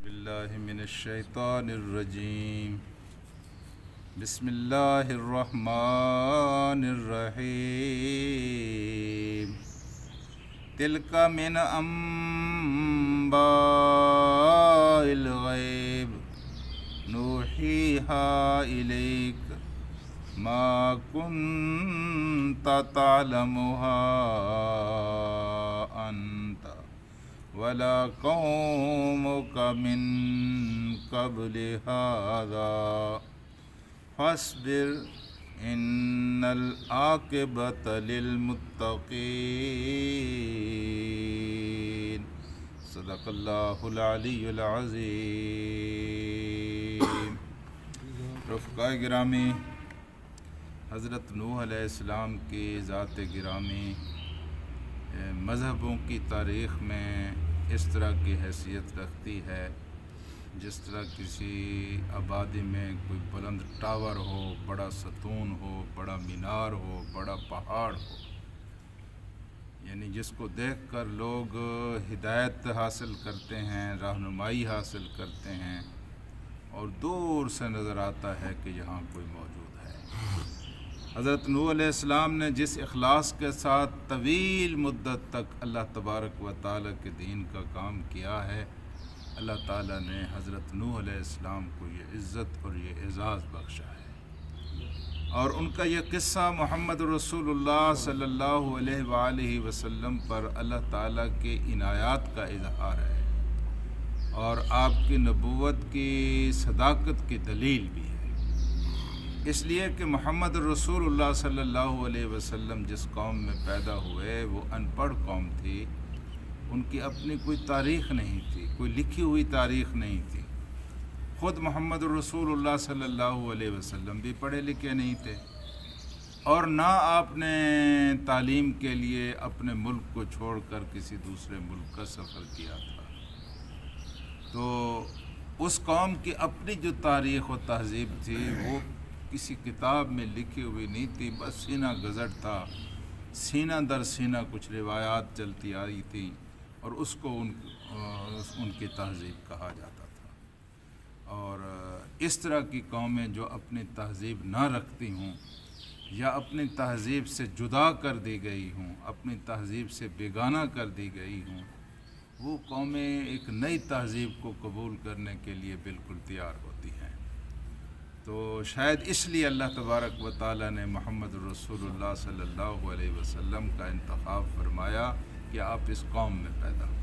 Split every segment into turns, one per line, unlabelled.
باللہ من الشیطان الرجیم بسم اللہ الرحمن الرحیم تلک من انباء الغیب نوحیہا الیک ما کنت تعلمها انت ولا قومك من قبل هذا فاصبر ان العاقبة للمتقین صدق اللہ العلی العظیم۔ رفقائے گرامی، حضرت نوح علیہ السلام کی ذات گرامی مذہبوں کی تاریخ میں اس طرح کی حیثیت رکھتی ہے جس طرح کسی آبادی میں کوئی بلند ٹاور ہو، بڑا ستون ہو، بڑا مینار ہو، بڑا پہاڑ ہو، یعنی جس کو دیکھ کر لوگ ہدایت حاصل کرتے ہیں، رہنمائی حاصل کرتے ہیں اور دور سے نظر آتا ہے کہ یہاں کوئی موجود ہے۔ حضرت نوح علیہ السلام نے جس اخلاص کے ساتھ طویل مدت تک اللہ تبارک و تعالیٰ کے دین کا کام کیا ہے، اللہ تعالیٰ نے حضرت نوح علیہ السلام کو یہ عزت اور یہ اعزاز بخشا ہے، اور ان کا یہ قصہ محمد رسول اللہ صلی اللہ علیہ وآلہ وسلم پر اللہ تعالیٰ کے عنایات کا اظہار ہے اور آپ کی نبوت کی صداقت کی دلیل بھی ہے۔ اس لیے کہ محمد رسول اللہ صلی اللہ علیہ وسلم جس قوم میں پیدا ہوئے وہ ان پڑھ قوم تھی، ان کی اپنی کوئی تاریخ نہیں تھی، کوئی لکھی ہوئی تاریخ نہیں تھی۔ خود محمد رسول اللہ صلی اللہ علیہ وسلم بھی پڑھے لکھے نہیں تھے، اور نہ آپ نے تعلیم کے لیے اپنے ملک کو چھوڑ کر کسی دوسرے ملک کا سفر کیا تھا۔ تو اس قوم کی اپنی جو تاریخ و تہذیب تھی وہ کسی کتاب میں لکھی ہوئی نہیں تھی، بس سینہ گزٹ تھا، سینہ در سینہ کچھ روایات چلتی آئی تھیں اور اس کو ان کی تہذیب کہا جاتا تھا۔ اور اس طرح کی قومیں جو اپنی تہذیب نہ رکھتی ہوں یا اپنی تہذیب سے جدا کر دی گئی ہوں، اپنی تہذیب سے بیگانہ کر دی گئی ہوں، وہ قومیں ایک نئی تہذیب کو قبول کرنے کے لیے بالکل تیار ہوتی ہیں۔ تو شاید اس لیے اللہ تبارک و تعالیٰ نے محمد رسول اللہ صلی اللہ علیہ وسلم کا انتخاب فرمایا کہ آپ اس قوم میں پیدا ہوئے۔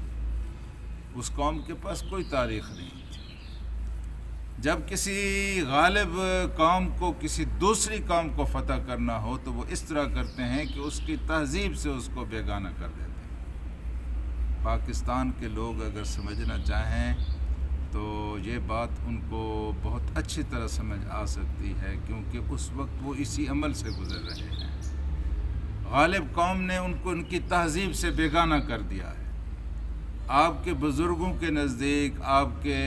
اس قوم کے پاس کوئی تاریخ نہیں تھی۔ جب کسی غالب قوم کو کسی دوسری قوم کو فتح کرنا ہو تو وہ اس طرح کرتے ہیں کہ اس کی تہذیب سے اس کو بیگانہ کر دیتے ہیں۔ پاکستان کے لوگ اگر سمجھنا چاہیں تو یہ بات ان کو بہت اچھی طرح سمجھ آ سکتی ہے، کیونکہ اس وقت وہ اسی عمل سے گزر رہے ہیں۔ غالب قوم نے ان کو ان کی تہذیب سے بیگانہ کر دیا ہے۔ آپ کے بزرگوں کے نزدیک، آپ کے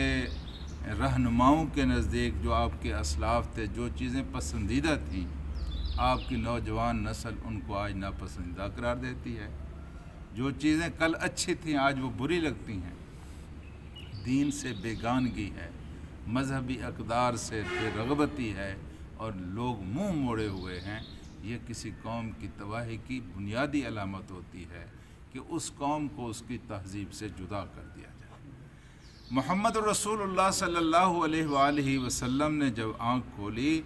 رہنماؤں کے نزدیک، جو آپ کے اسلاف تھے، جو چیزیں پسندیدہ تھیں، آپ کی نوجوان نسل ان کو آج ناپسندیدہ قرار دیتی ہے۔ جو چیزیں کل اچھی تھیں آج وہ بری لگتی ہیں۔ دین سے بیگانگی ہے، مذہبی اقدار سے بے رغبتی ہے اور لوگ منہ موڑے ہوئے ہیں۔ یہ کسی قوم کی تباہی کی بنیادی علامت ہوتی ہے کہ اس قوم کو اس کی تہذیب سے جدا کر دیا جائے۔ محمد رسول اللہ صلی اللہ علیہ وآلہ وسلم نے جب آنکھ کھولی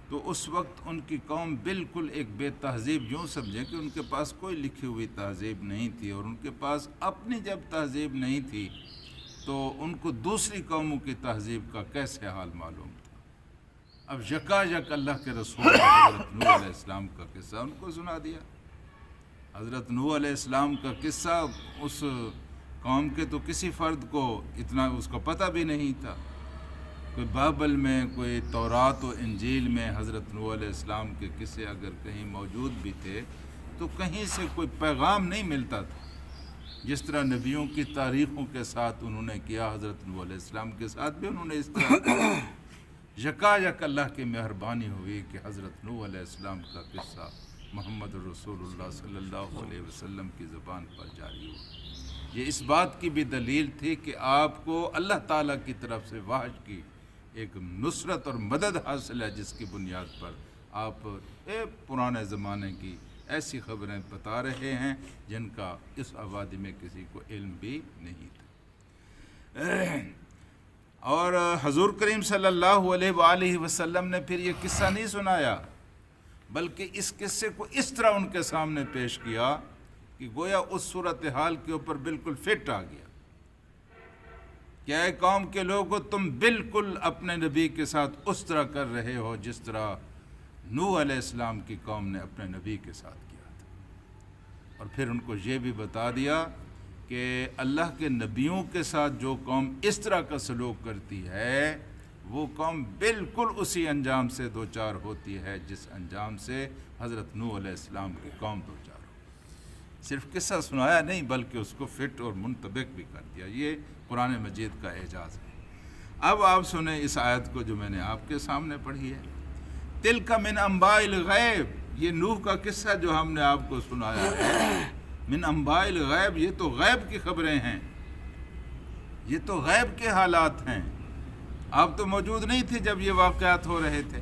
تو اس وقت ان کی قوم بالکل ایک بے تہذیب، یوں سمجھیں کہ ان کے پاس کوئی لکھی ہوئی تہذیب نہیں تھی، اور ان کے پاس اپنی جب تہذیب نہیں تھی تو ان کو دوسری قوموں کی تہذیب کا کیسے حال معلوم تھا۔ اب یکا یک اللہ کے رسول حضرت نوح علیہ السلام کا قصہ ان کو سنا دیا۔ حضرت نوح علیہ السلام کا قصہ اس قوم کے تو کسی فرد کو اتنا اس کا پتہ بھی نہیں تھا۔ کوئی بائبل میں، کوئی تورات و انجیل میں حضرت نوح علیہ السلام کے قصے اگر کہیں موجود بھی تھے تو کہیں سے کوئی پیغام نہیں ملتا تھا۔ جس طرح نبیوں کی تاریخوں کے ساتھ انہوں نے کیا، حضرت نوح علیہ السلام کے ساتھ بھی انہوں نے اس طرح کیا۔ یکا یک اللہ کی مہربانی ہوئی کہ حضرت نوح علیہ السلام کا قصہ محمد رسول اللہ صلی اللہ علیہ وسلم کی زبان پر جاری ہوا۔ یہ اس بات کی بھی دلیل تھی کہ آپ کو اللہ تعالیٰ کی طرف سے وحی کی ایک نصرت اور مدد حاصل ہے، جس کی بنیاد پر آپ پرانے زمانے کی ایسی خبریں بتا رہے ہیں جن کا اس آبادی میں کسی کو علم بھی نہیں تھا۔ اور حضور کریم صلی اللہ علیہ وآلہ وسلم نے پھر یہ قصہ نہیں سنایا، بلکہ اس قصے کو اس طرح ان کے سامنے پیش کیا کہ گویا اس صورتحال کے اوپر بالکل فٹ آ گیا کہ اے قوم کے لوگوں، تم بالکل اپنے نبی کے ساتھ اس طرح کر رہے ہو جس طرح نوح علیہ السلام کی قوم نے اپنے نبی کے ساتھ کیا تھا۔ اور پھر ان کو یہ بھی بتا دیا کہ اللہ کے نبیوں کے ساتھ جو قوم اس طرح کا سلوک کرتی ہے وہ قوم بالکل اسی انجام سے دوچار ہوتی ہے جس انجام سے حضرت نوح علیہ السلام کی قوم دوچار ہو۔ صرف قصہ سنایا نہیں بلکہ اس کو فٹ اور منطبق بھی کر دیا۔ یہ قرآن مجید کا اعجاز ہے۔ اب آپ سنیں اس آیت کو جو میں نے آپ کے سامنے پڑھی ہے۔ تلک من انباء الغیب، یہ نوح کا قصہ جو ہم نے آپ کو سنایا ہے، من انباء الغیب، یہ تو غیب کی خبریں ہیں، یہ تو غیب کے حالات ہیں۔ آپ تو موجود نہیں تھے جب یہ واقعات ہو رہے تھے۔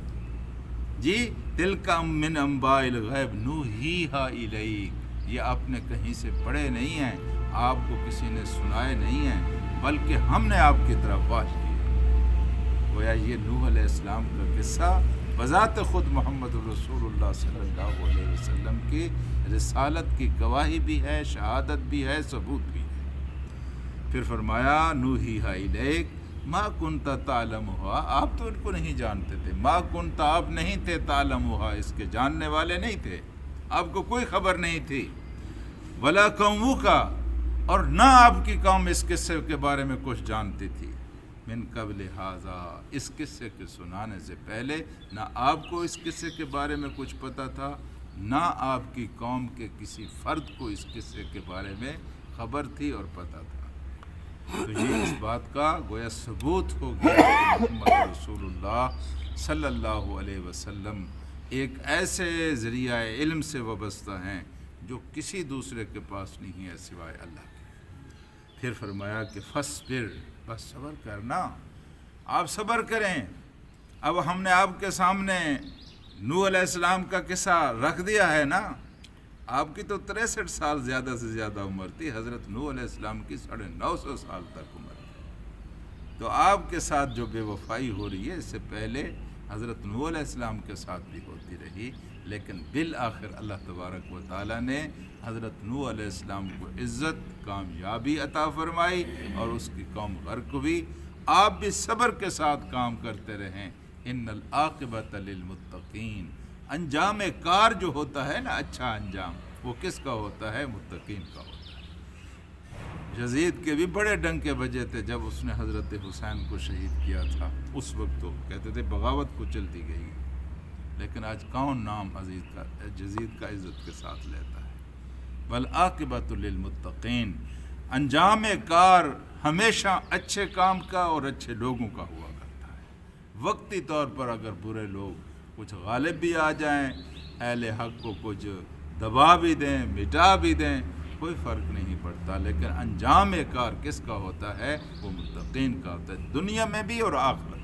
جی تلک من انباء الغیب نوحیہا الیک، یہ آپ نے کہیں سے پڑھے نہیں ہیں، آپ کو کسی نے سنائے نہیں ہیں، بلکہ ہم نے آپ کی طرف وحی کی۔ گویا یہ نوح علیہ السلام کا قصہ بذات خود محمد رسول اللہ صلی اللہ علیہ وسلم کی رسالت کی گواہی بھی ہے، شہادت بھی ہے، ثبوت بھی ہے۔ پھر فرمایا نوحیہا الیک ما کنت تعلمھا، آپ تو ان کو نہیں جانتے تھے، ما کنت، آپ نہیں تھے، تعلمھا، اس کے جاننے والے نہیں تھے، آپ کو کوئی خبر نہیں تھی، ولا قومک، اور نہ آپ کی قوم اس قصے کے بارے میں کچھ جانتی تھی، من قبل ھذا، اس قصے کے سنانے سے پہلے نہ آپ کو اس قصے کے بارے میں کچھ پتہ تھا، نہ آپ کی قوم کے کسی فرد کو اس قصے کے بارے میں خبر تھی اور پتہ تھا۔ تو یہ اس بات کا گویا ثبوت ہو گیا کہ محمد رسول اللہ صلی اللہ علیہ وسلم ایک ایسے ذریعہ علم سے وابستہ ہیں جو کسی دوسرے کے پاس نہیں ہے سوائے اللہ کے۔ پھر فرمایا کہ فصبر، بس صبر کرنا، آپ صبر کریں۔ اب ہم نے آپ کے سامنے نوح علیہ السلام کا قصہ رکھ دیا ہے نا، آپ کی تو 63 سال زیادہ سے زیادہ عمر تھی، حضرت نوح علیہ السلام کی 950 سال تک عمر تھی، تو آپ کے ساتھ جو بے وفائی ہو رہی ہے اس سے پہلے حضرت نوح علیہ السلام کے ساتھ بھی ہوتی رہی، لیکن بالآخر اللہ تبارک و تعالیٰ نے حضرت نوح علیہ السلام کو عزت، کامیابی عطا فرمائی اور اس کی قوم غرق ہوئی۔ آپ بھی صبر کے ساتھ کام کرتے رہیں، ان العاقبۃ للمتقین، انجام کار جو ہوتا ہے نا، اچھا انجام، وہ کس کا ہوتا ہے؟ متقین کا ہوتا ہے۔ یزید کے بھی بڑے ڈنکے بجے تھے جب اس نے حضرت حسین کو شہید کیا تھا، اس وقت تو کہتے تھے بغاوت کو چلتی گئی، لیکن آج کون نام یزید کا عزت کے ساتھ لیتا ہے؟ والعاقبۃ للمتقین، انجام کار ہمیشہ اچھے کام کا اور اچھے لوگوں کا ہوا کرتا ہے۔ وقتی طور پر اگر برے لوگ کچھ غالب بھی آ جائیں، اہل حق کو کچھ دبا بھی دیں، مٹا بھی دیں، کوئی فرق نہیں پڑتا، لیکن انجام کار کس کا ہوتا ہے؟ وہ متقین کا ہوتا ہے، دنیا میں بھی اور آخرت